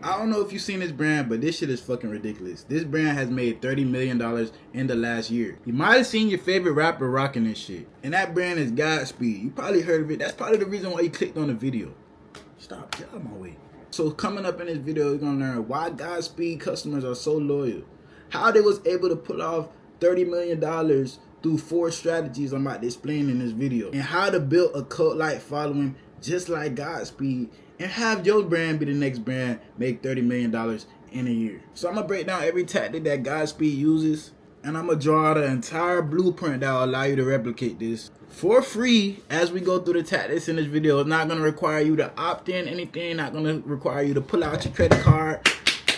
I don't know if you've seen this brand, but this shit is fucking ridiculous. This brand has made $30 million in the last year. You might have seen your favorite rapper rocking this shit. And that brand is GODSPEED. You probably heard of it. That's probably the reason why you clicked on the video. Stop, get out of my way. So coming up in this video, you're gonna learn why GODSPEED customers are so loyal. How they was able to pull off $30 million through 4 strategies I'm about to explain in this video. And how to build a cult-like following just like GODSPEED. And have your brand be the next brand, make $30 million in a year. So I'm gonna break down every tactic that GODSPEED uses, and I'm gonna draw the entire blueprint that will allow you to replicate this for free as we go through the tactics in this video. It's not gonna require you to opt in anything, not gonna require you to pull out your credit card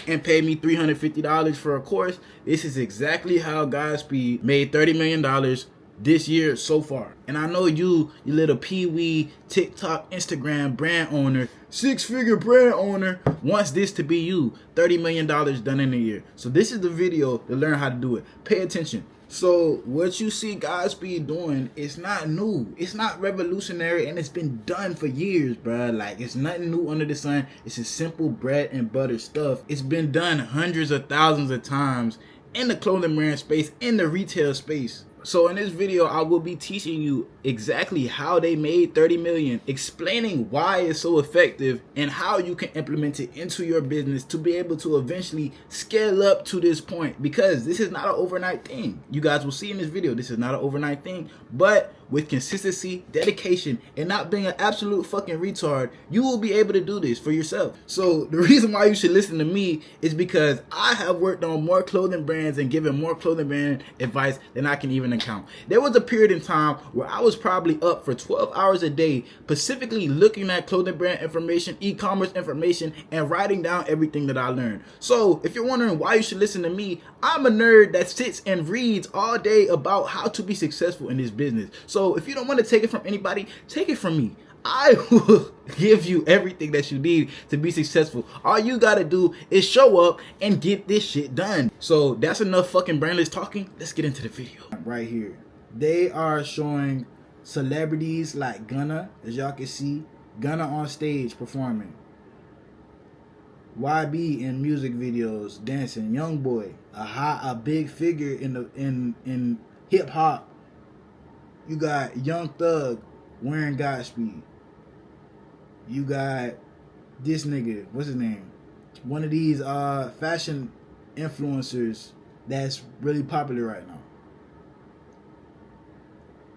and pay me $350 for a course. This is exactly how GODSPEED made $30 million this year so far. And I know you little pee-wee TikTok, Instagram brand owner, 6-figure brand owner, wants this to be you. $30 million done in a year. So this is the video to learn how to do it. Pay attention. So what you see GODSPEED doing is not new. It's not revolutionary, and it's been done for years, bruh. Like, it's nothing new under the sun. It's just simple bread and butter stuff. It's been done hundreds of thousands of times in the clothing brand space, in the retail space. So in this video, I will be teaching you exactly how they made 30 million, explaining why it's so effective and how you can implement it into your business to be able to eventually scale up to this point, because this is not an overnight thing. You guys will see in this video, this is not an overnight thing, but with consistency, dedication, and not being an absolute fucking retard, you will be able to do this for yourself. So the reason why you should listen to me is because I have worked on more clothing brands and given more clothing brand advice than I can even account. There was a period in time where I was probably up for 12 hours a day, specifically looking at clothing brand information, e-commerce information, and writing down everything that I learned. So if you're wondering why you should listen to me, I'm a nerd that sits and reads all day about how to be successful in this business. So if you don't want to take it from anybody, take it from me. I will give you everything that you need to be successful. All you gotta do is show up and get this shit done. So that's enough fucking brainless talking. Let's get into the video. Right here, they are showing celebrities like Gunna, as y'all can see. Gunna on stage performing. YB in music videos dancing. Youngboy, a big figure in hip hop. You got Young Thug wearing GODSPEED. You got this nigga, what's his name? One of these fashion influencers that's really popular right now.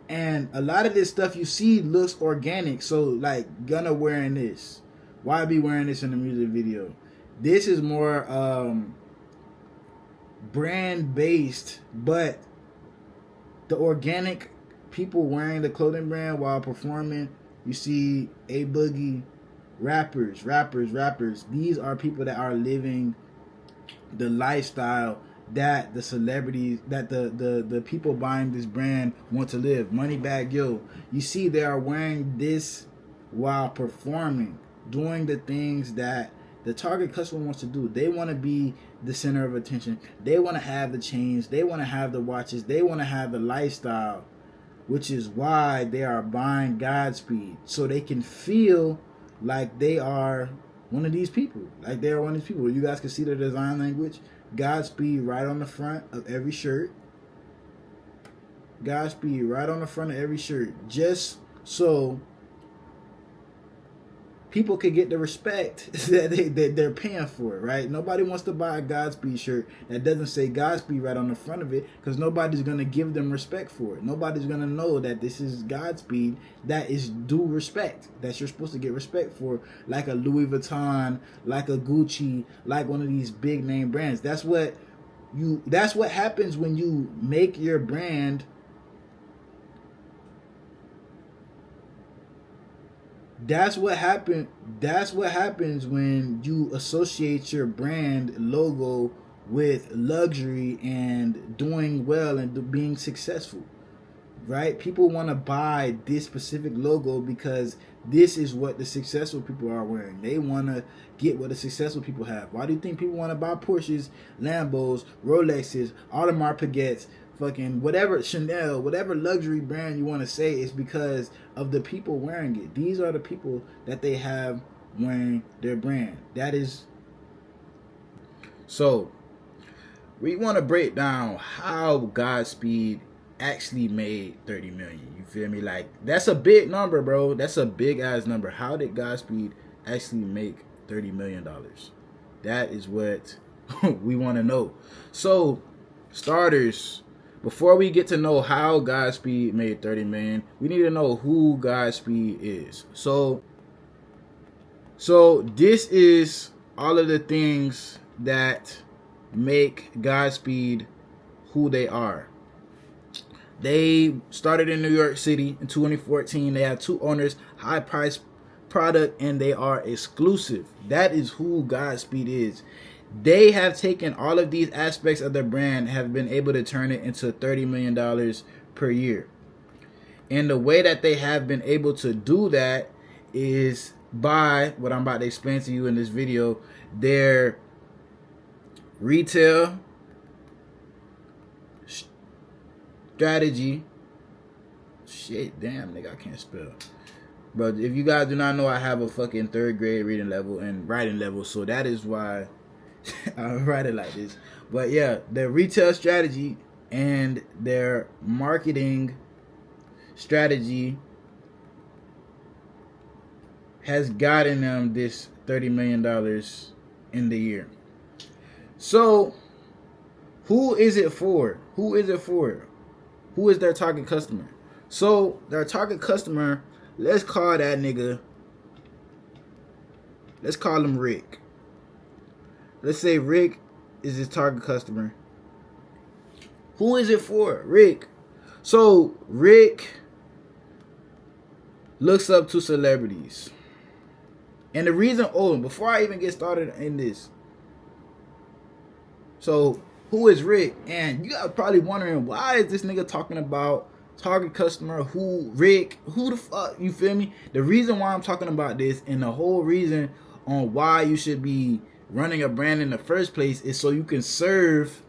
And a lot of this stuff you see looks organic. So like Gunna wearing this, YB wearing this in the music video. This is more brand based, but the organic people wearing the clothing brand while performing. You see A Boogie, rappers. These are people that are living the lifestyle that the celebrities, that the people buying this brand want to live. Moneybagg Yo, you see they are wearing this while performing, doing the things that the target customer wants to do. They want to be the center of attention. They want to have the chains. They want to have the watches. They want to have the lifestyle, which is why they are buying GODSPEED, so they can feel like they are one of these people. Like they are one of these people. You guys can see the design language. GODSPEED right on the front of every shirt. GODSPEED right on the front of every shirt, just so people could get the respect that they're paying for it, right? Nobody wants to buy a GODSPEED shirt that doesn't say GODSPEED right on the front of it, because nobody's going to give them respect for it. Nobody's going to know that this is GODSPEED, that is due respect, that you're supposed to get respect for, like a Louis Vuitton, like a Gucci, like one of these big name brands. That's what happens when you make your brand That's what happens when you associate your brand logo with luxury and doing well and being successful, right? People want to buy this specific logo because this is what the successful people are wearing. They want to get what the successful people have. Why do you think people want to buy Porsches, Lambos, Rolexes, Audemars Piguets, fucking whatever, Chanel, whatever luxury brand you want to say? Is because of the people wearing it. These are the people that they have wearing their brand. That is So we want to break down how Godspeed actually made 30 million. You feel me? Like, that's a big number, bro. That's a big ass number. How did Godspeed actually make $30 million? That is what we want to know. So, starters, before we get to know how Godspeed made 30 million, we need to know who Godspeed is. So this is all of the things that make Godspeed who they are. They started in New York City in 2014. They have 2 owners, high price product, and they are exclusive. That is who Godspeed is. They have taken all of these aspects of their brand, have been able to turn it into $30 million per year. And the way that they have been able to do that is by what I'm about to explain to you in this video. Their retail strategy. Shit, damn, nigga, I can't spell. But if you guys do not know, I have a fucking 3rd grade reading level and writing level, so that is why I write it like this. But yeah, their retail strategy and their marketing strategy has gotten them this $30 million in the year. So, who is it for? Who is it for? Who is their target customer? So, their target customer, let's call that nigga, let's call him Rick. Let's say Rick is his target customer. Who is it for? Rick. So, Rick looks up to celebrities. And the reason, before I even get started in this, so who is Rick? And you guys are probably wondering, why is this nigga talking about target customer? Who, Rick? Who the fuck? You feel me? The reason why I'm talking about this, and the whole reason on why you should be running a brand in the first place, is so you can serve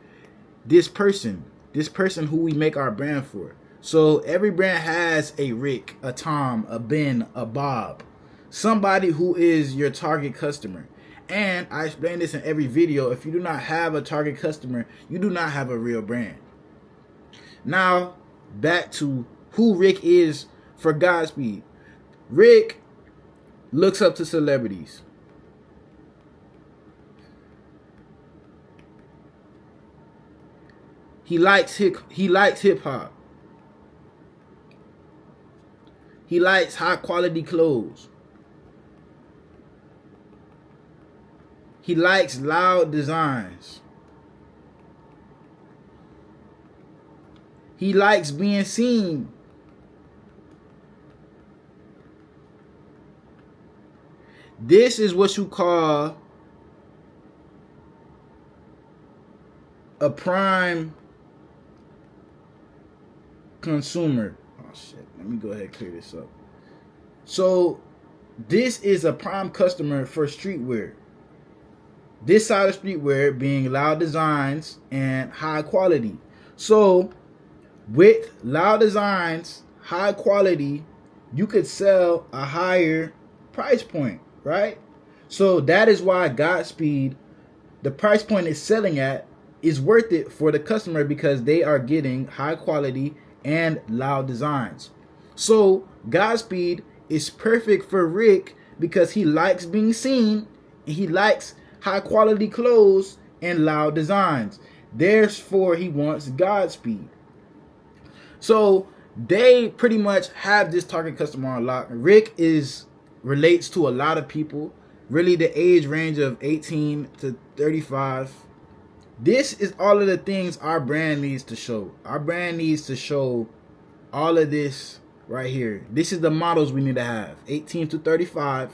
this person who we make our brand for. So every brand has a Rick, a Tom, a Ben, a Bob, somebody who is your target customer. And I explain this in every video. If you do not have a target customer, you do not have a real brand. Now, back to who Rick is for Godspeed. Rick looks up to celebrities. He likes hip hop. He likes high quality clothes. He likes loud designs. He likes being seen. This is what you call a prime consumer. Oh shit, let me go ahead and clear this up. So this is a prime customer for streetwear. This side of streetwear being loud designs and high quality. So with loud designs, high quality, you could sell a higher price point, right? So that is why Godspeed, the price point it's selling at, is worth it for the customer, because they are getting high quality and loud designs. So Godspeed is perfect for Rick because he likes being seen, and he likes high quality clothes and loud designs. Therefore, he wants Godspeed. So they pretty much have this target customer on lock. Rick relates to a lot of people, really the age range of 18 to 35. This is all of the things our brand needs to show. Our brand needs to show all of this right here. This is the models we need to have. 18 to 35.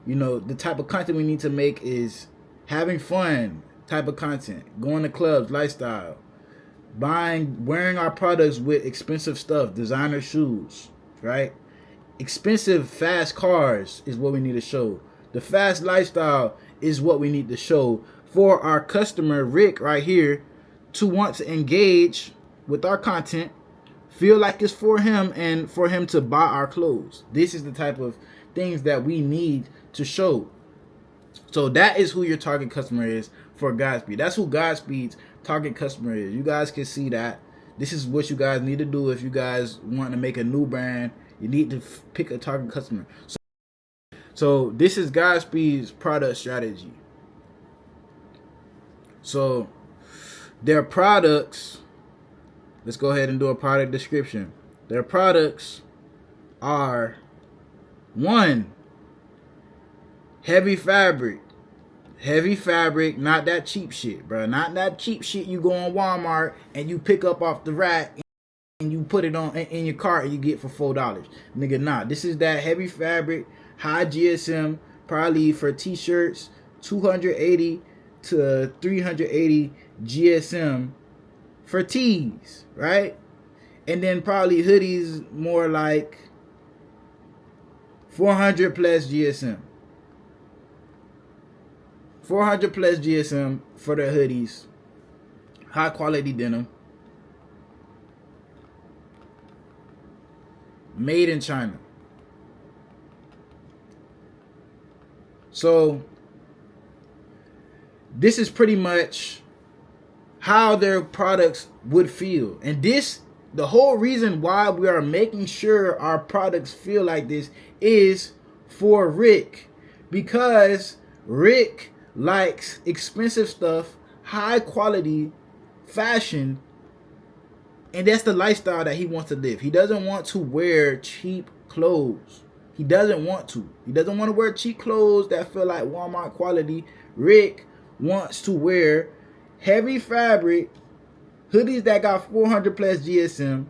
You know, the type of content we need to make is having fun type of content. Going to clubs, lifestyle. Wearing our products with expensive stuff, designer shoes, right? Expensive, fast cars is what we need to show. The fast lifestyle is what we need to show for our customer, Rick, right here, to want to engage with our content, feel like it's for him, and for him to buy our clothes. This is the type of things that we need to show. So that is who your target customer is for Godspeed. That's who Godspeed's target customer is. You guys can see that. This is what you guys need to do if you guys want to make a new brand. You need to pick a target customer. So this is Godspeed's product strategy. So their products, let's go ahead and do a product description. Their products are: 1, heavy fabric. Heavy fabric, not that cheap shit, bro. Not that cheap shit you go on Walmart and you pick up off the rack and you put it on in your cart and you get for $4. Nigga, nah. This is that heavy fabric, high GSM, probably for t-shirts, 280 to 380 GSM for tees, right? And then probably hoodies more like 400 plus GSM. 400 plus GSM for the hoodies. High quality denim. Made in China. So this is pretty much how their products would feel. And this, the whole reason why we are making sure our products feel like this is for Rick. Because Rick likes expensive stuff, high quality fashion, and that's the lifestyle that he wants to live. He doesn't want to wear cheap clothes. He doesn't want to. He doesn't want to wear cheap clothes that feel like Walmart quality. Rick wants to wear heavy fabric, hoodies that got 400 plus GSM,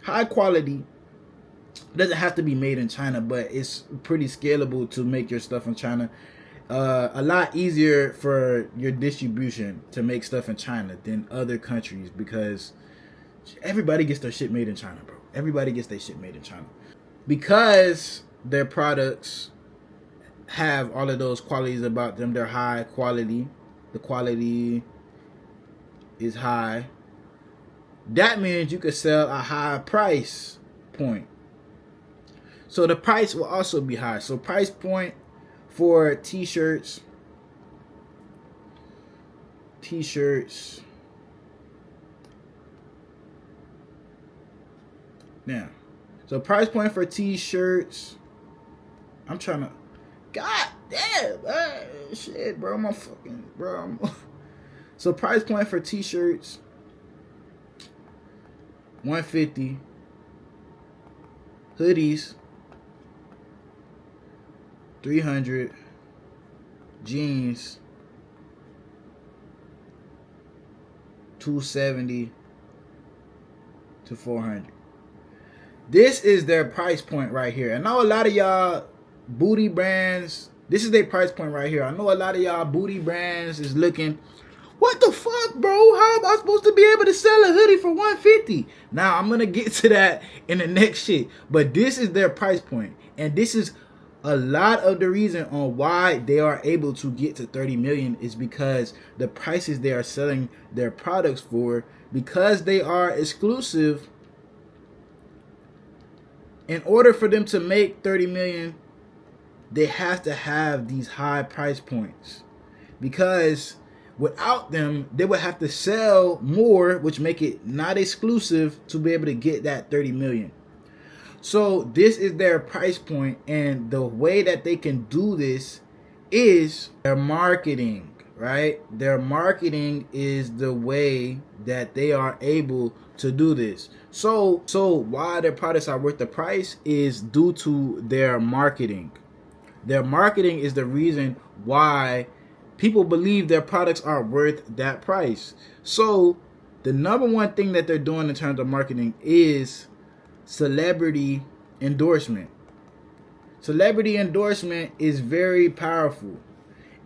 high quality. It doesn't have to be made in China, but it's pretty scalable to make your stuff in China. A lot easier for your distribution to make stuff in China than other countries, because everybody gets their shit made in China, bro. Everybody gets their shit made in China. Because their products have all of those qualities about them. They're high quality. The quality is high. That means you could sell a high price point. So the price will also be high. So price point for t-shirts. Now, so price point for t-shirts. I'm trying to. God damn, shit, bro. I'm fucking, bro. So price point for t-shirts, $150. Hoodies, $300. Jeans, $270 to $400. This is their price point right here. I know a lot of y'all booty brands, this is their price point right here. I know a lot of y'all booty brands is looking, what the fuck, bro? How am I supposed to be able to sell a hoodie for $150? Now, I'm going to get to that in the next shit. But this is their price point. And this is a lot of the reason on why they are able to get to 30 million is because the prices they are selling their products for, because they are exclusive. In order for them to make 30 million, they have to have these high price points, because without them, they would have to sell more, which make it not exclusive to be able to get that 30 million. So this is their price point, and the way that they can do this is their marketing, right? Their marketing is the way that they are able to do this. So why their products are worth the price is due to their marketing. Their marketing is the reason why people believe their products are worth that price. So the number one thing that they're doing in terms of marketing is celebrity endorsement. Celebrity endorsement is very powerful.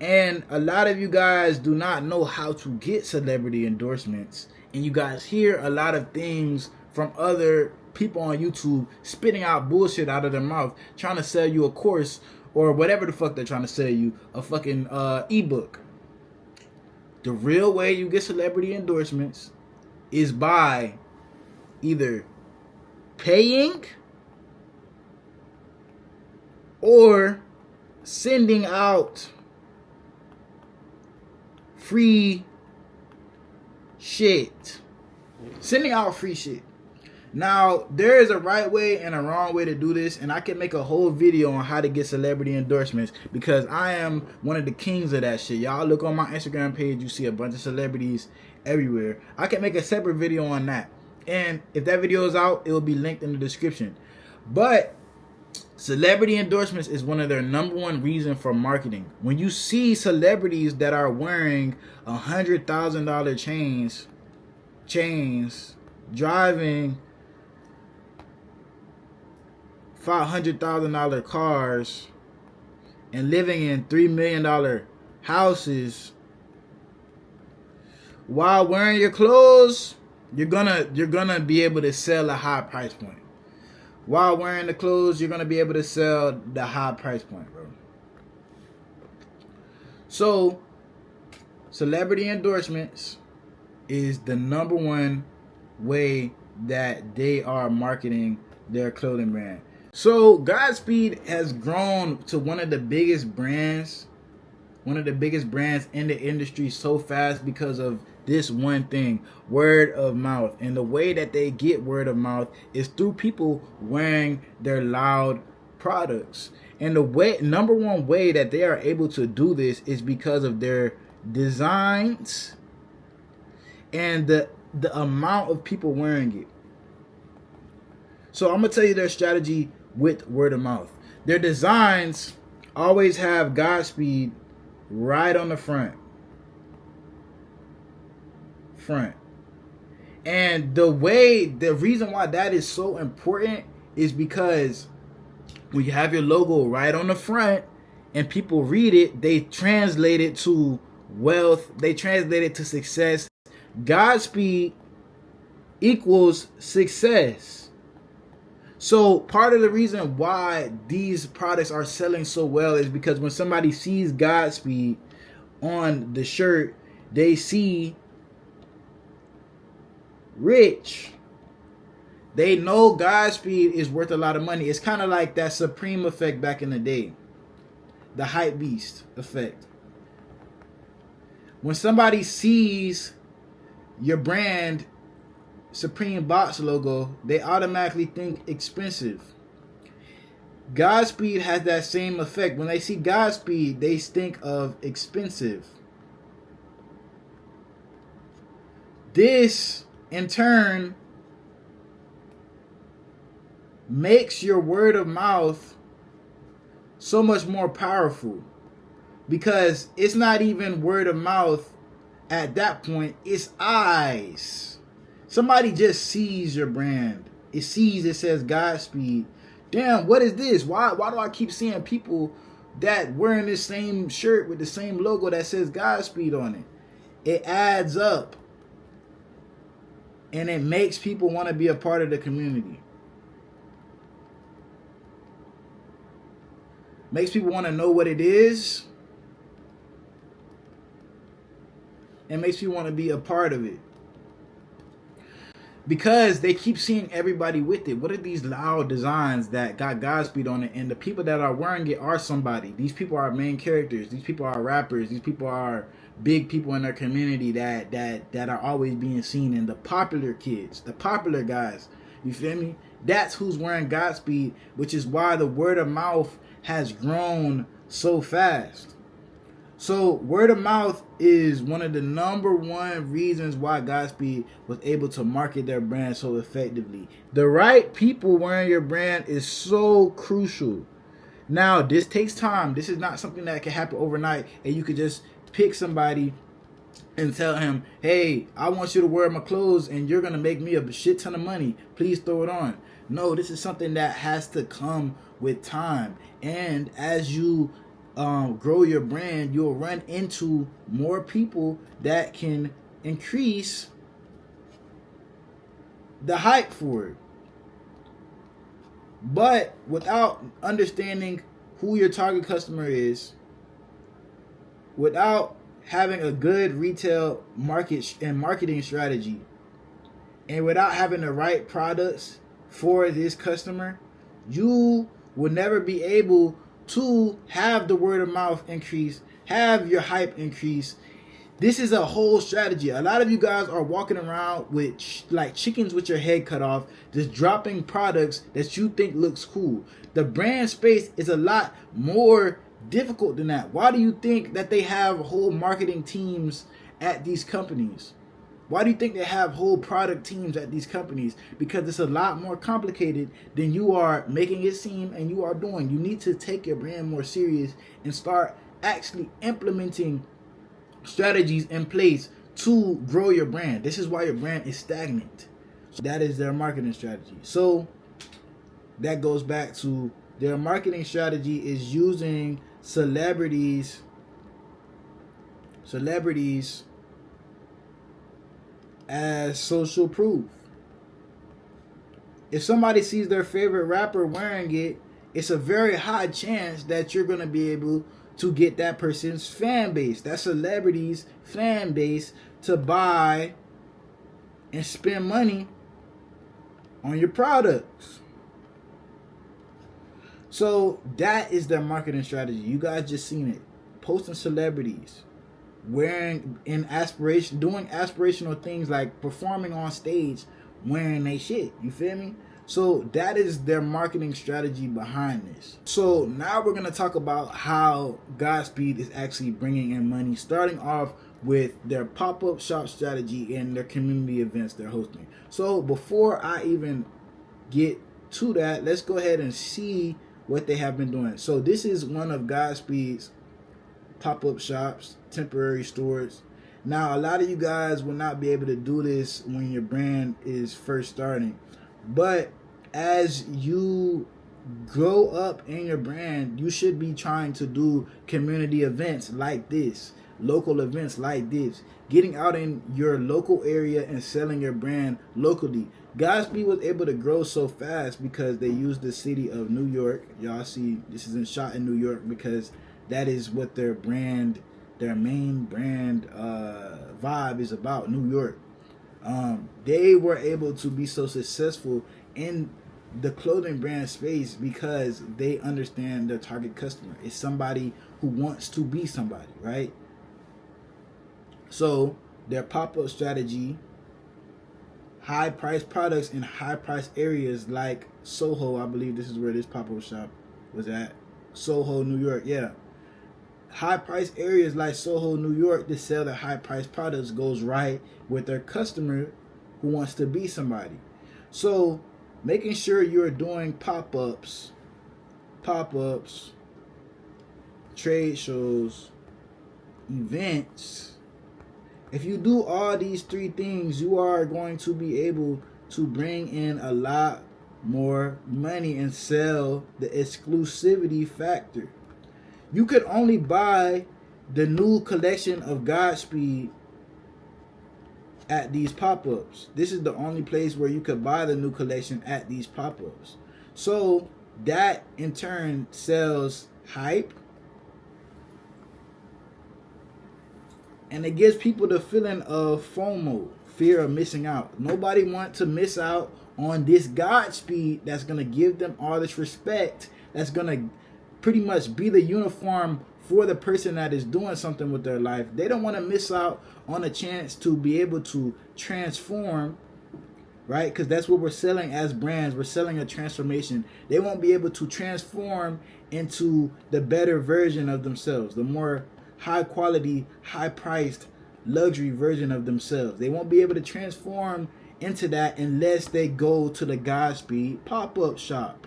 And a lot of you guys do not know how to get celebrity endorsements. And you guys hear a lot of things from other people on YouTube spitting out bullshit out of their mouth, trying to sell you a course or whatever the fuck they're trying to sell you, a fucking ebook. The real way you get celebrity endorsements is by either paying or sending out free shit. Sending out free shit. Now, there is a right way and a wrong way to do this, and I can make a whole video on how to get celebrity endorsements because I am one of the kings of that shit. Y'all look on my Instagram page, you see a bunch of celebrities everywhere. I can make a separate video on that. And if that video is out, it will be linked in the description. But celebrity endorsements is one of their #1 reason for marketing. When you see celebrities that are wearing $100,000 chains, driving $500,000 cars, and living in $3 million houses, while wearing your clothes, you're gonna be able to sell a high price point. While wearing the clothes, you're gonna be able to sell the high price point, bro. So, celebrity endorsements is the #1 way that they are marketing their clothing brand. So Godspeed has grown to one of the biggest brands in the industry so fast because of this one thing: word of mouth. And the way that they get word of mouth is through people wearing their loud products. And the #1 way that they are able to do this is because of their designs and the amount of people wearing it. So I'm gonna tell you their strategy with word of mouth. Their designs always have Godspeed right on the front. And the reason why that is so important is because when you have your logo right on the front and people read it, they translate it to wealth, they translate it to success. Godspeed equals success. So part of the reason why these products are selling so well is because when somebody sees Godspeed on the shirt, they see rich. They know Godspeed is worth a lot of money. It's kind of like that Supreme effect back in the day. The hype beast effect. When somebody sees your brand Supreme box logo, they automatically think expensive. Godspeed has that same effect. When they see Godspeed, they think of expensive. This, in turn, makes your word of mouth so much more powerful, because it's not even word of mouth at that point, it's eyes. Somebody just sees your brand. It says Godspeed. Damn, what is this? Why do I keep seeing people that wearing this same shirt with the same logo that says Godspeed on it? It adds up. And it makes people want to be a part of the community. Makes people want to know what it is. And makes people want to be a part of it. Because they keep seeing everybody with it. What are these loud designs that got Godspeed on it? And the people that are wearing it are somebody. These people are main characters. These people are rappers. These people are big people in their community that are always being seen. And the popular kids, the popular guys, you feel me? That's who's wearing Godspeed, which is why the word of mouth has grown so fast. So word of mouth is one of the #1 reasons why Godspeed was able to market their brand so effectively. The right people wearing your brand is so crucial. Now, this takes time. This is not something that can happen overnight and you could just pick somebody and tell him, hey, I want you to wear my clothes and you're going to make me a shit ton of money. Please throw it on. No, this is something that has to come with time. And as you grow your brand, you'll run into more people that can increase the hype for it. But without understanding who your target customer is, without having a good retail market and marketing strategy, and without having the right products for this customer, you will never be able to have the word of mouth increase, have your hype increase. This is a whole strategy. A lot of you guys are walking around with like chickens with your head cut off, just dropping products that you think looks cool. The brand space is a lot more difficult than that. Why do you think that they have whole marketing teams at these companies? Why do you think they have whole product teams at these companies? Because it's a lot more complicated than you are making it seem and you are doing. You need to take your brand more serious and start actually implementing strategies in place to grow your brand. This is why your brand is stagnant. So that is their marketing strategy. So that goes back to their marketing strategy is using celebrities as social proof. If somebody sees their favorite rapper wearing it, it's a very high chance that you're going to be able to get that person's fan base, that celebrity's fan base, to buy and spend money on your products. So that is their marketing strategy. You guys just seen it. Posting celebrities, wearing in aspiration, doing aspirational things like performing on stage wearing they shit. You feel me? So that is their marketing strategy behind this. So now we're going to talk about how Godspeed is actually bringing in money, starting off with their pop-up shop strategy and their community events they're hosting. So before I even get to that, let's go ahead and see what they have been doing. So this is one of Godspeed's pop-up shops, temporary stores. Now, a lot of you guys will not be able to do this when your brand is first starting. But as you grow up in your brand, you should be trying to do community events like this, local events like this, getting out in your local area and selling your brand locally. Godspeed was able to grow so fast because they used the city of New York. Y'all see, this is shot in New York because that is what their brand, their main brand vibe is about, New York. They were able to be so successful in the clothing brand space because they understand their target customer. It's somebody who wants to be somebody, right? So their pop-up strategy, high price products in high price areas like Soho. I believe this is where this pop-up shop was at. Soho, New York. Yeah. High price areas like Soho, New York, to sell the high price products goes right with their customer who wants to be somebody. So making sure you're doing pop-ups, trade shows, events. If you do all these three things, you are going to be able to bring in a lot more money and sell the exclusivity factor. You could only buy the new collection of Godspeed at these pop-ups. This is the only place where you could buy the new collection at these pop-ups. So that in turn sells hype, and it gives people the feeling of FOMO, fear of missing out. Nobody wants to miss out on this Godspeed that's going to give them all this respect, that's going to pretty much be the uniform for the person that is doing something with their life. They don't want to miss out on a chance to be able to transform, right? Because that's what we're selling as brands. We're selling a transformation. They won't be able to transform into the better version of themselves, the more high quality, high priced, luxury version of themselves. They won't be able to transform into that unless they go to the Godspeed pop-up shop,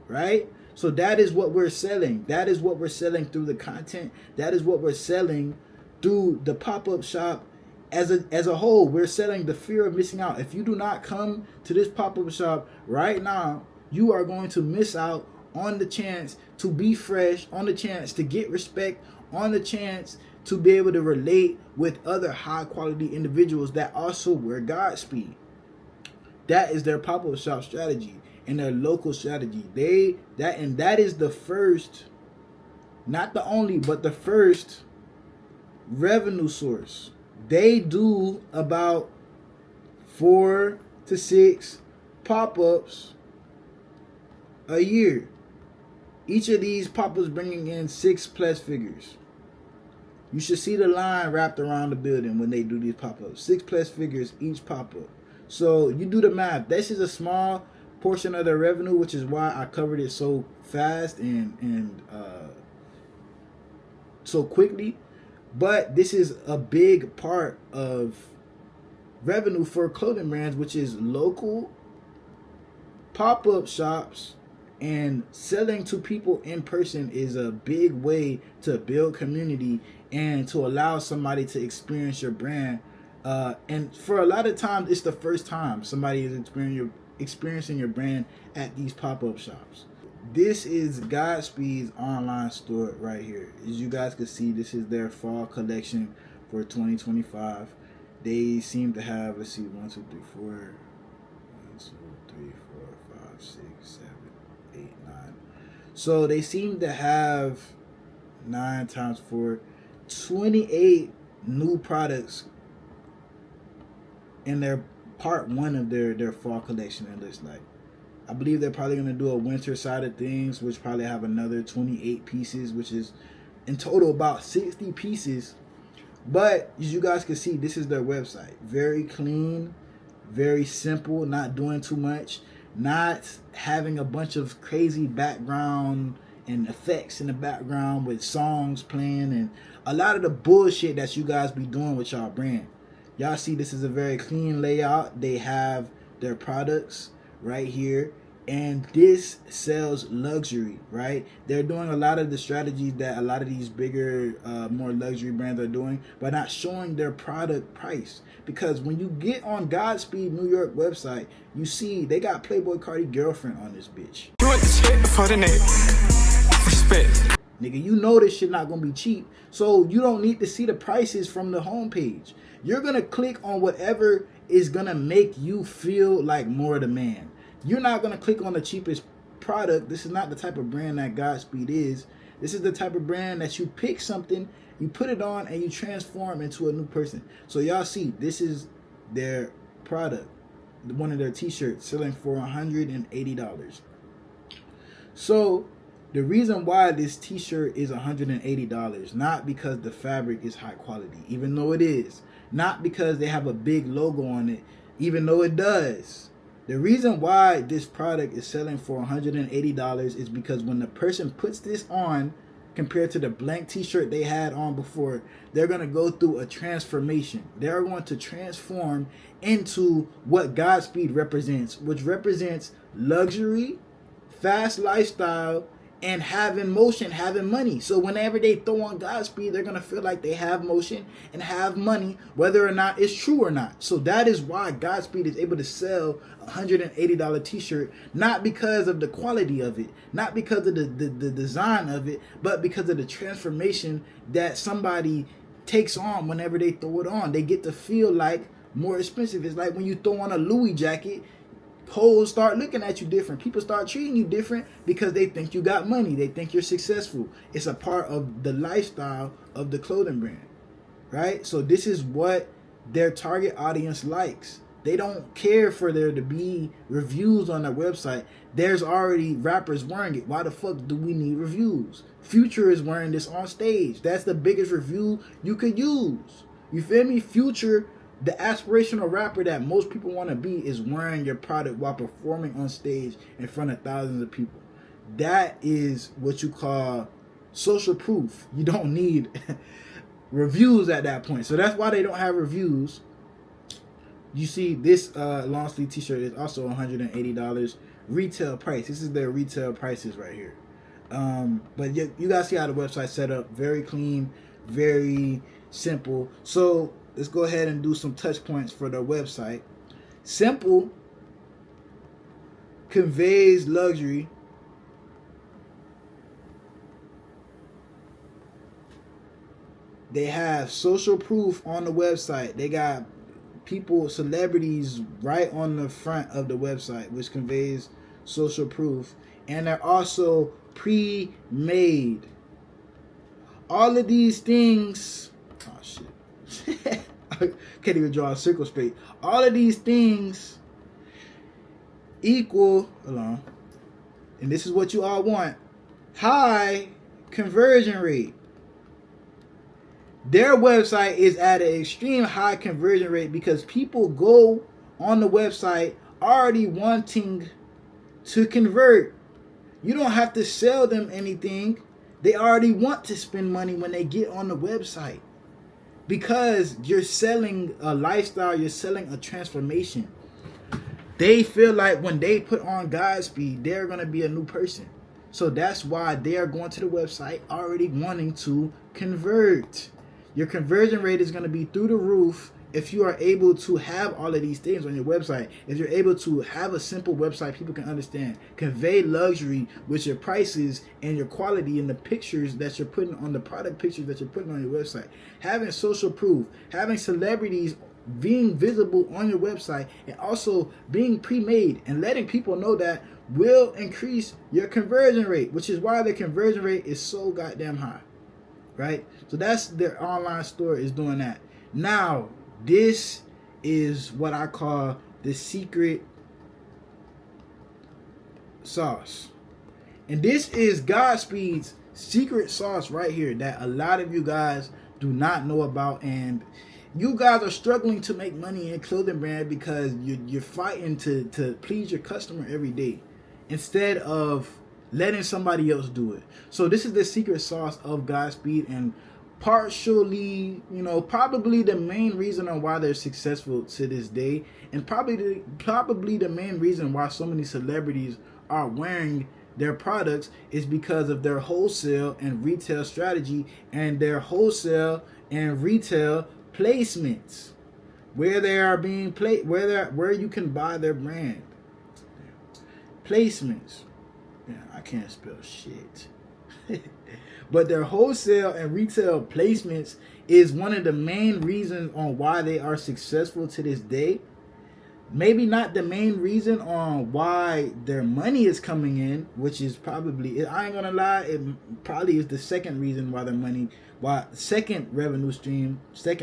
right? So that is what we're selling. That is what we're selling through the content. That is what we're selling through the pop-up shop as a whole. We're selling the fear of missing out. If you do not come to this pop-up shop right now, you are going to miss out on the chance to be fresh, on the chance to get respect, on the chance to be able to relate with other high quality individuals that also wear Godspeed. That is their pop-up shop strategy and their local strategy. That is the first, not the only, but the first revenue source. They do about 4 to 6 pop-ups a year. Each of these pop-ups bringing in 6+ figures. You should see the line wrapped around the building when they do these pop-ups. 6+ figures each pop-up. So you do the math. This is a small portion of their revenue, which is why I covered it so fast and so quickly. But this is a big part of revenue for clothing brands, which is local pop-up shops, and selling to people in person is a big way to build community and to allow somebody to experience your brand. And for a lot of times, it's the first time somebody is experiencing your brand at these pop-up shops. This is Godspeed's online store right here. As you guys can see, this is their fall collection for 2025. They seem to have, let's see, 1, 2, 3, 4, 1, 2, 3, 4, 5, 6, 7, 8, 9. So they seem to have 9 times 4, 28 new products in their part 1 of their fall collection. It looks like. I believe they're probably going to do a winter side of things, which probably have another 28 pieces, which is in total about 60 pieces. But as you guys can see, this is their website. Very clean, very simple, not doing too much, not having a bunch of crazy background and effects in the background with songs playing and a lot of the bullshit that you guys be doing with y'all brand. Y'all see this is a very clean layout. They have their products right here, and this sells luxury, right? They're doing a lot of the strategies that a lot of these bigger more luxury brands are doing, but not showing their product price. Because when you get on Godspeed New York website, you see they got Playboy Cardi girlfriend on this bitch. You want this hit for the name. Respect. Nigga, you know this shit not gonna be cheap, so you don't need to see the prices from the homepage. You're gonna click on whatever is gonna make you feel like more the man. You're not gonna click on the cheapest product. This is not the type of brand that Godspeed is. This is the type of brand that you pick something, you put it on, and you transform into a new person. So y'all see, this is their product, one of their t-shirts selling for $180. So the reason why this t-shirt is $180, not because the fabric is high quality, even though it is, not because they have a big logo on it, even though it does. The reason why this product is selling for $180 is because when the person puts this on, compared to the blank t-shirt they had on before, they're going to go through a transformation. They're going to transform into what Godspeed represents, which represents luxury, fast lifestyle, and having motion, having money. So whenever they throw on Godspeed, they're going to feel like they have motion and have money, whether or not it's true or not. So that is why Godspeed is able to sell a $180 t-shirt, not because of the quality of it, not because of the design of it, but because of the transformation that somebody takes on whenever they throw it on. They get to feel like more expensive. It's like when you throw on a Louis jacket, hoes start looking at you different. People start treating you different because they think you got money. They think you're successful. It's a part of the lifestyle of the clothing brand, right? So this is what their target audience likes. They don't care for there to be reviews on their website. There's already rappers wearing it. Why the fuck do we need reviews? Future is wearing this on stage. That's the biggest review you could use. You feel me? Future, the aspirational rapper that most people want to be, is wearing your product while performing on stage in front of thousands of people. That is what you call social proof. You don't need reviews at that point. So that's why they don't have reviews. You see, this long sleeve t-shirt is also $180 retail price. This is their retail prices right here. But you guys see how the website set up. Very clean, very simple. So let's go ahead and do some touch points for their website. Simple conveys luxury. They have social proof on the website. They got people, celebrities, right on the front of the website, which conveys social proof. And they're also pre-made. All of these things, oh shit. I can't even draw a circle straight. All of these things equal, hold on, and this is what you all want, high conversion rate. Their website is at an extreme high conversion rate because people go on the website already wanting to convert. You don't have to sell them anything. They already want to spend money when they get on the website because you're selling a lifestyle, you're selling a transformation. They feel like when they put on Godspeed, they're going to be a new person. So that's why they are going to the website already wanting to convert. Your conversion rate is going to be through the roof if you are able to have all of these things on your website. If you're able to have a simple website people can understand, convey luxury with your prices and your quality and the pictures that you're putting on, the product pictures that you're putting on your website, having social proof, having celebrities being visible on your website, and also being pre-made and letting people know that will increase your conversion rate, which is why the conversion rate is so goddamn high, right? So that's their online store is doing that. Now, this is what I call the secret sauce. And this is Godspeed's secret sauce right here that a lot of you guys do not know about, and you guys are struggling to make money in clothing brand because you're fighting to please your customer every day instead of letting somebody else do it. So this is the secret sauce of Godspeed, and partially, probably the main reason on why they're successful to this day, and probably the main reason why so many celebrities are wearing their products is because of their wholesale and retail strategy and their wholesale and retail placements, where they are being placed, where you can buy their brand placements. Yeah, I can't spell shit. But their wholesale and retail placements is one of the main reasons on why they are successful to this day. Maybe not the main reason on why their money is coming in, which is probably, I ain't gonna lie, it probably is the second reason why second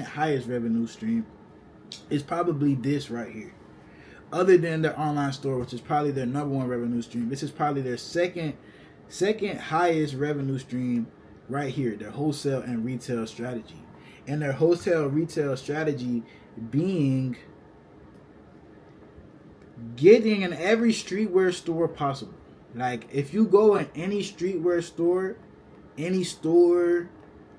highest revenue stream is probably this right here. Other than their online store, which is probably their number one revenue stream, this is probably their second highest revenue stream right here, their wholesale and retail strategy. And their wholesale retail strategy being getting in every streetwear store possible. Like if you go in any streetwear store, any store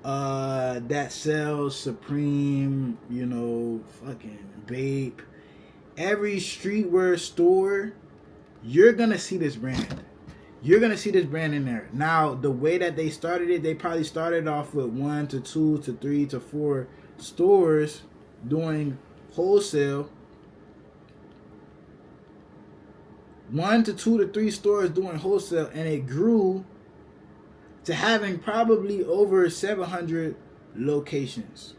that sells Supreme, fucking Bape, every streetwear store, you're gonna see this brand. You're gonna see this brand in there. Now, the way that they started it, they probably started off with 1 to 2 to 3 to 4 stores doing wholesale. 1 to 2 to 3 stores doing wholesale, and it grew to having probably over 700 locations.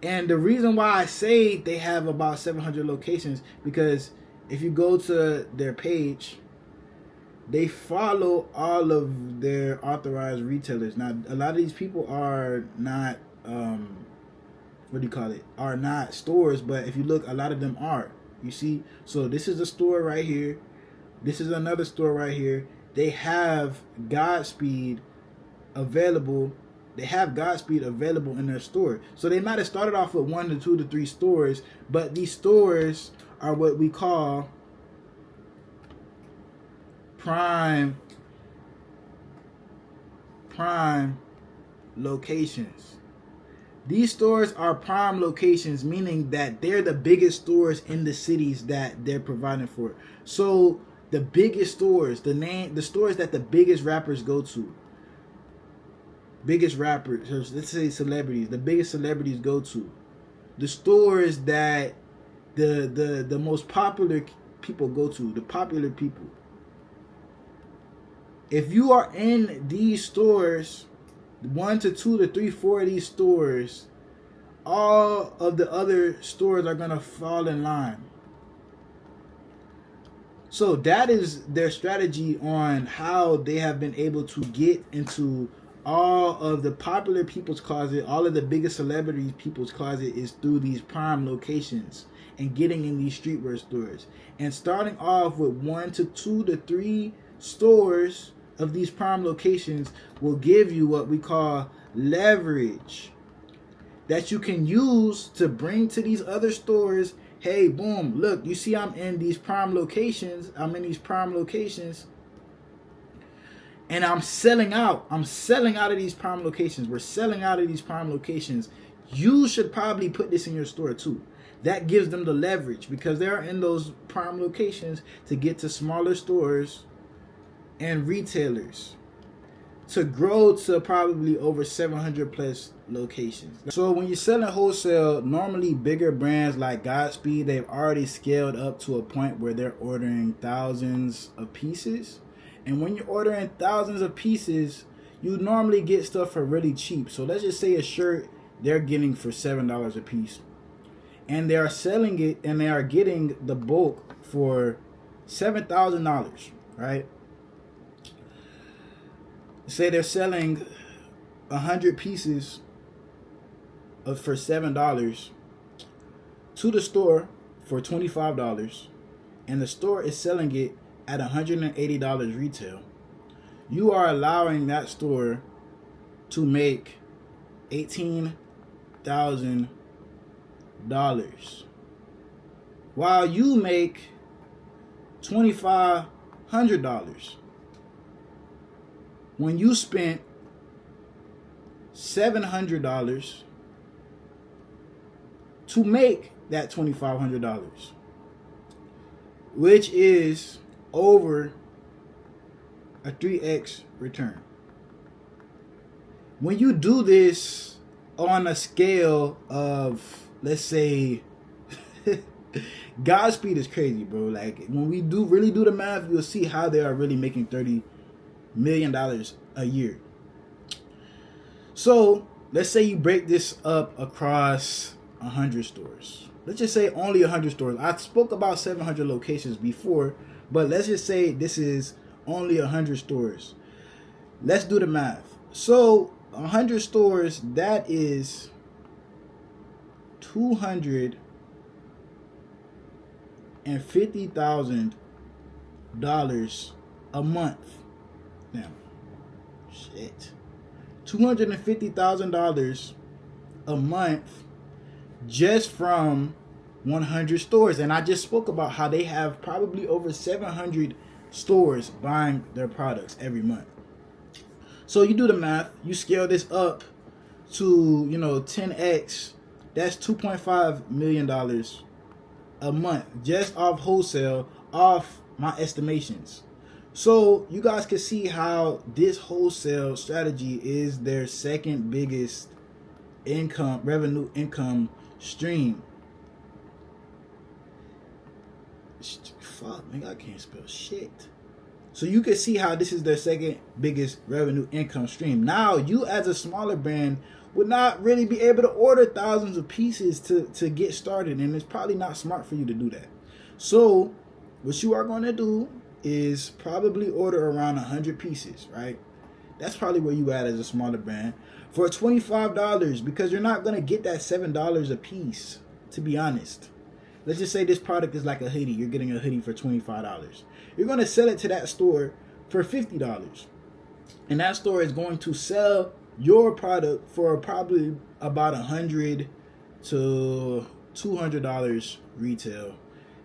And the reason why I say they have about 700 locations, because if you go to their page, they follow all of their authorized retailers. Now, a lot of these people are not, are not stores, but if you look, a lot of them are. You see? So this is a store right here. This is another store right here. They have Godspeed available. They have Godspeed available in their store. So they might have started off with 1 to 2 to 3 stores, but these stores are what we call prime locations. These stores are prime locations, meaning that they're the biggest stores in the cities that they're providing for. So the biggest stores, the stores that the biggest rappers go to, let's say celebrities, the biggest celebrities go to, the stores that the most popular people go to, the popular people. If you are in these stores, 1 to 2 to 3, 4 of these stores, all of the other stores are going to fall in line. So that is their strategy on how they have been able to get into all of the popular people's closet, all of the biggest celebrities people's closet is through these prime locations and getting in these streetwear stores. And starting off with 1 to 2 to 3 stores of these prime locations will give you what we call leverage that you can use to bring to these other stores. Hey, boom, look, you see I'm in these prime locations. And I'm selling out. I'm selling out of these prime locations. We're selling out of these prime locations. You should probably put this in your store too. That gives them the leverage because they're in those prime locations to get to smaller stores and retailers to grow to probably over 700 plus locations. So when you're selling wholesale, normally bigger brands like GODSPEED, they've already scaled up to a point where they're ordering thousands of pieces. And when you're ordering thousands of pieces, you normally get stuff for really cheap. So let's just say a shirt they're getting for $7 a piece. And they are selling it and they are getting the bulk for $7,000, right? Say they're selling 100 pieces for $7 to the store for $25, and the store is selling it at $180 retail. You are allowing that store to make $18,000 while you make $2,500 when you spent $700 to make that $2,500, which is over a 3x return. When you do this on a scale of, let's say, GODSPEED is crazy, bro. Like when we really do the math, you'll see how they are really making $30 million a year. So let's say you break this up across 100 stores. Let's just say only 100 stores. I spoke about 700 locations before, but let's just say this is only 100 stores. Let's do the math. So 100 stores, that is $250,000 a month. Now, shit. $250,000 a month just from 100 stores. And I just spoke about how they have probably over 700 stores buying their products every month. So you do the math, you scale this up to, 10x, that's $2.5 million a month just off wholesale, off my estimations. So you guys can see how this wholesale strategy is their second biggest revenue income stream. Fuck, man, I can't spell shit. So you can see how this is their second biggest revenue income stream. Now, you as a smaller brand would not really be able to order thousands of pieces to get started, and it's probably not smart for you to do that. So what you are going to do is probably order around 100 pieces, right? That's probably where you at as a smaller brand for $25, because you're not going to get that $7 a piece, to be honest. Let's just say this product is like a hoodie. You're getting a hoodie for $25. You're going to sell it to that store for $50. And that store is going to sell your product for probably about $100 to $200 retail,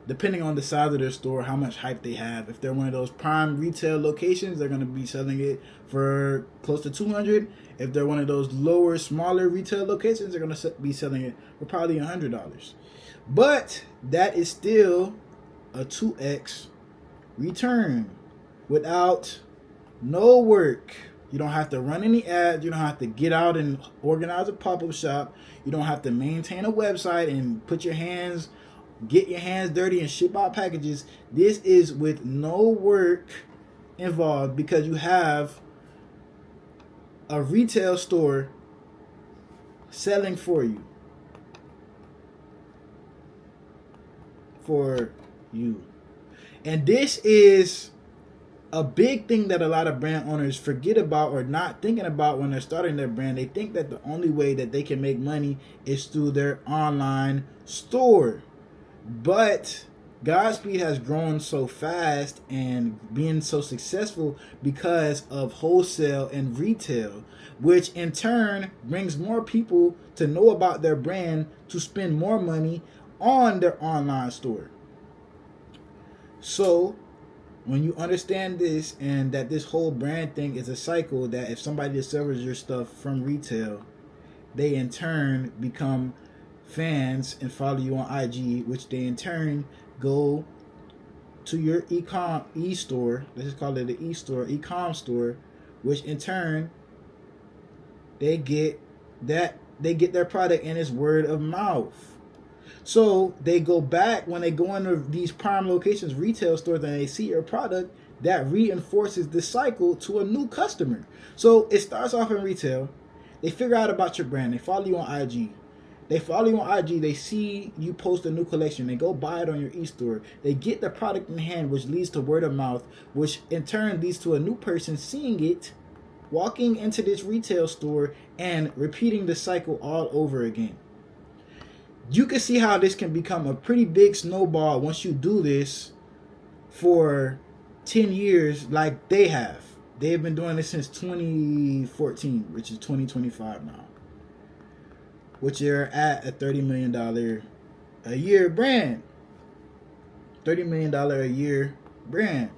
depending on the size of their store, how much hype they have. If they're one of those prime retail locations, they're going to be selling it for close to $200. If they're one of those lower, smaller retail locations, they're going to be selling it for probably $100. But that is still a 2x return without no work. You don't have to run any ads. You don't have to get out and organize a pop-up shop. You don't have to maintain a website and get your hands dirty and ship out packages. This is with no work involved, because you have a retail store selling for you. And this is a big thing that a lot of brand owners forget about or not thinking about when they're starting their brand. They think that the only way that they can make money is through their online store. But Godspeed has grown so fast and being so successful because of wholesale and retail, which in turn brings more people to know about their brand to spend more money on their online store. So when you understand this and that this whole brand thing is a cycle, that if somebody discovers your stuff from retail, they in turn become fans and follow you on IG, which they in turn go to your e-store, let's just call it the e-com store, which in turn they get their product, and it's word of mouth. So they go back when they go into these prime locations, retail stores, and they see your product. That reinforces the cycle to a new customer. So it starts off in retail. They figure out about your brand. They follow you on IG. They see you post a new collection. They go buy it on your e-store. They get the product in hand, which leads to word of mouth, which in turn leads to a new person seeing it, walking into this retail store, and repeating the cycle all over again. You can see how this can become a pretty big snowball once you do this for 10 years like they have. They have been doing this since 2014, which is 2025 now, which they're at a $30 million a year brand. $30 million a year brand.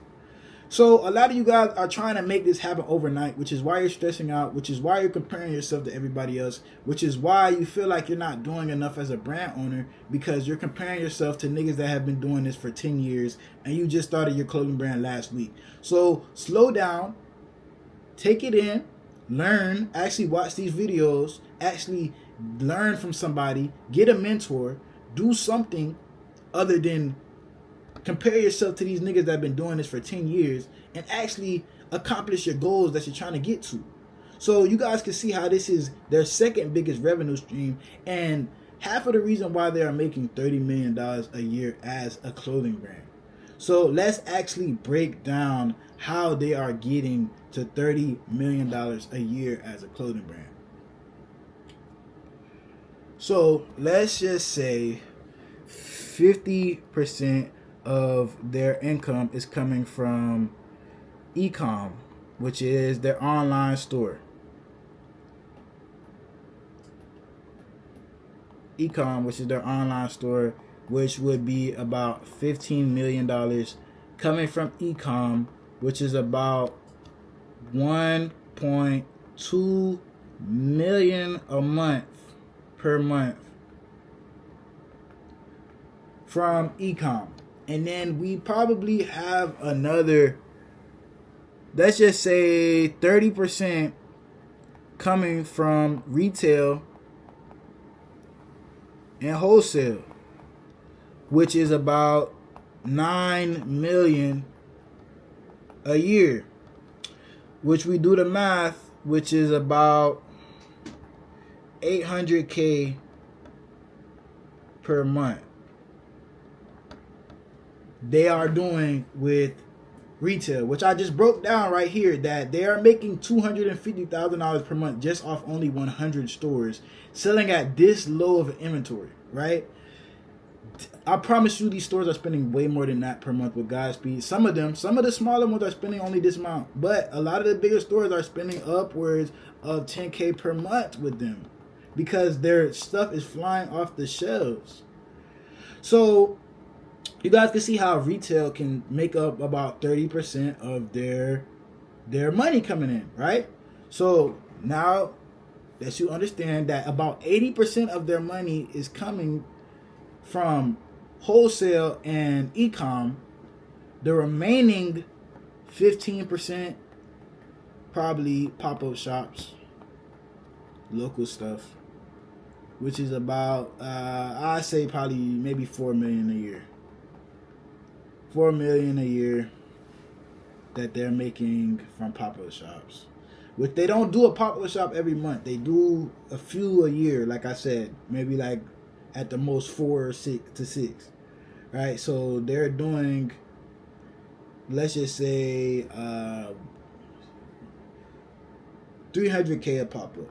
So a lot of you guys are trying to make this happen overnight, which is why you're stressing out, which is why you're comparing yourself to everybody else, which is why you feel like you're not doing enough as a brand owner, because you're comparing yourself to niggas that have been doing this for 10 years and you just started your clothing brand last week. So slow down, take it in, learn, actually watch these videos, actually learn from somebody, get a mentor, do something other than compare yourself to these niggas that have been doing this for 10 years and actually accomplish your goals that you're trying to get to. So you guys can see how this is their second biggest revenue stream, and half of the reason why they are making $30 million a year as a clothing brand. So let's actually break down how they are getting to $30 million a year as a clothing brand. So let's just say 50% of their income is coming from e-com, which is their online store. E-com, which is their online store, which would be about $15 million coming from e-com, which is about 1.2 million a month per month from e-com. And then we probably have another, let's just say 30% coming from retail and wholesale, which is about 9 million a year, which we do the math, which is about 800K per month. They are doing with retail, which I just broke down right here, that they are making $250,000 per month just off only 100 stores, selling at this low of an inventory, right? I promise you these stores are spending way more than that per month with Godspeed. Some of the smaller ones are spending only this amount, but a lot of the bigger stores are spending upwards of 10K per month with them because their stuff is flying off the shelves. So you guys can see how retail can make up about 30% of their money coming in, right? So now that you understand that about 80% of their money is coming from wholesale and e-com, the remaining 15% probably pop-up shops, local stuff, which is about I say probably maybe $4 million a year. $4 million a year that they're making from pop-up shops, which they don't do a pop-up shop every month. They do a few a year, like I said, maybe like at the most 4 or 6 to 6, right? So they're doing, let's just say 300K a pop-up.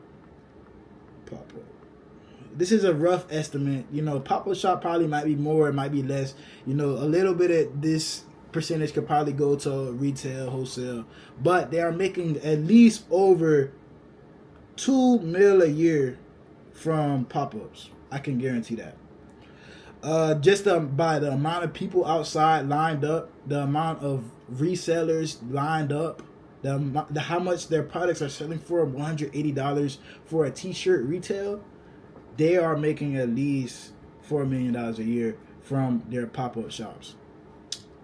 this is a rough estimate. You know, pop-up shop probably might be more, it might be less. You know, a little bit of this percentage could probably go to retail, wholesale, but they are making at least over $2 million a year from pop-ups. I can guarantee that. Just by the amount of people outside lined up, the amount of resellers lined up, the how much their products are selling for, $180 for a t-shirt retail, they are making at least $4 million a year from their pop-up shops.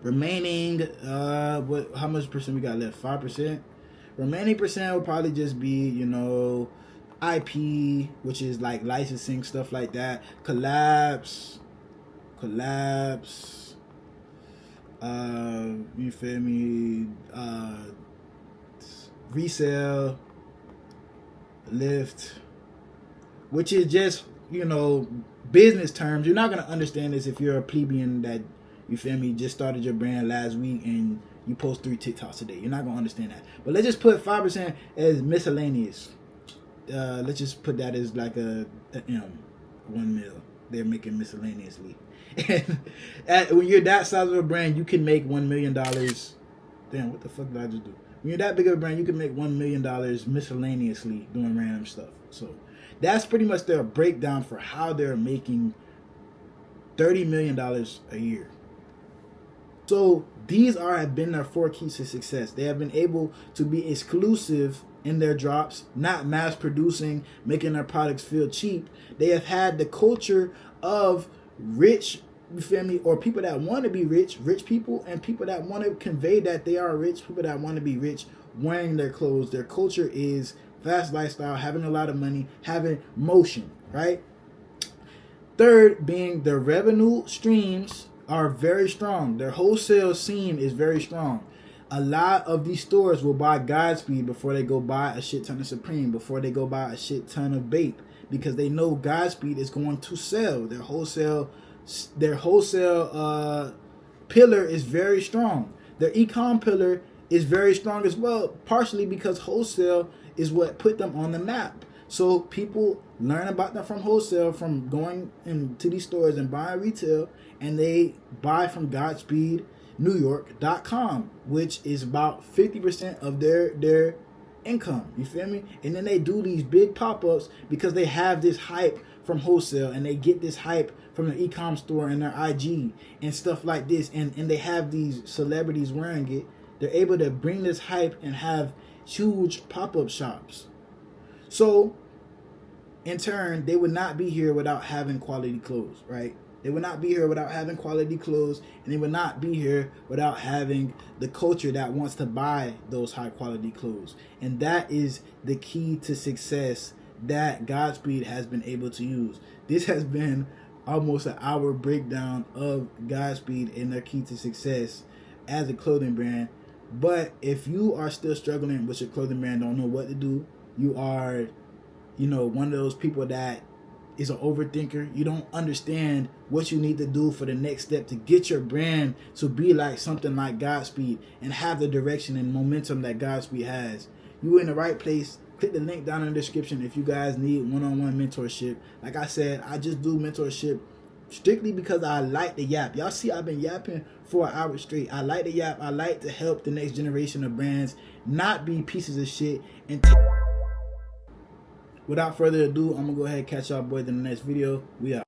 Remaining, how much percent we got left? 5%. Remaining percent will probably just be, you know, IP, which is like licensing, stuff like that, collabs, you feel me, resale, lift, which is just, you know, business terms. You're not going to understand this if you're a plebeian that, you feel me, just started your brand last week and you post 3 TikToks a day. You're not going to understand that. But let's just put 5% as miscellaneous. Let's just put that as like a M, 1 mil. They're making miscellaneously. And when you're that size of a brand, you can make $1 million. Damn, what the fuck did I just do? When you're that big of a brand, you can make $1 million miscellaneously doing random stuff. So that's pretty much their breakdown for how they're making $30 million a year. So these have been their 4 keys to success. They have been able to be exclusive in their drops, not mass producing, making their products feel cheap. They have had the culture of rich, you feel me, or people that want to be rich people, and people that want to convey that they are rich, people that want to be rich wearing their clothes. Their culture is fast lifestyle, having a lot of money, having motion, right? Third being their revenue streams are very strong. Their wholesale scene is very strong. A lot of these stores will buy GODSPEED before they go buy a shit ton of Supreme, before they go buy a shit ton of Bape, because they know GODSPEED is going to sell. Their wholesale pillar is very strong. Their e-com pillar is very strong as well, partially because wholesale is what put them on the map. So people learn about them from wholesale, from going into these stores and buying retail, and they buy from GODSPEEDNewYork.com, which is about 50% of their income. You feel me? And then they do these big pop-ups because they have this hype from wholesale, and they get this hype from the e-com store and their IG and stuff like this, and they have these celebrities wearing it. They're able to bring this hype and have huge pop-up shops. So in turn, they would not be here without having quality clothes, right? They would not be here without having quality clothes, and they would not be here without having the culture that wants to buy those high quality clothes. And that is the key to success that GODSPEED has been able to use. This has been almost an hour breakdown of GODSPEED and their key to success as a clothing brand. But if you are still struggling with your clothing brand, don't know what to do, you are, you know, one of those people that is an overthinker, you don't understand what you need to do for the next step to get your brand to be like something like GODSPEED and have the direction and momentum that GODSPEED has, you're in the right place. Click the link down in the description if you guys need one-on-one mentorship. Like I said, I just do mentorship strictly because I like to yap. Y'all see I've been yapping for an hour straight. I like to yap. I like to help the next generation of brands not be pieces of shit. And without further ado, I'm going to go ahead and catch y'all boys in the next video. We out.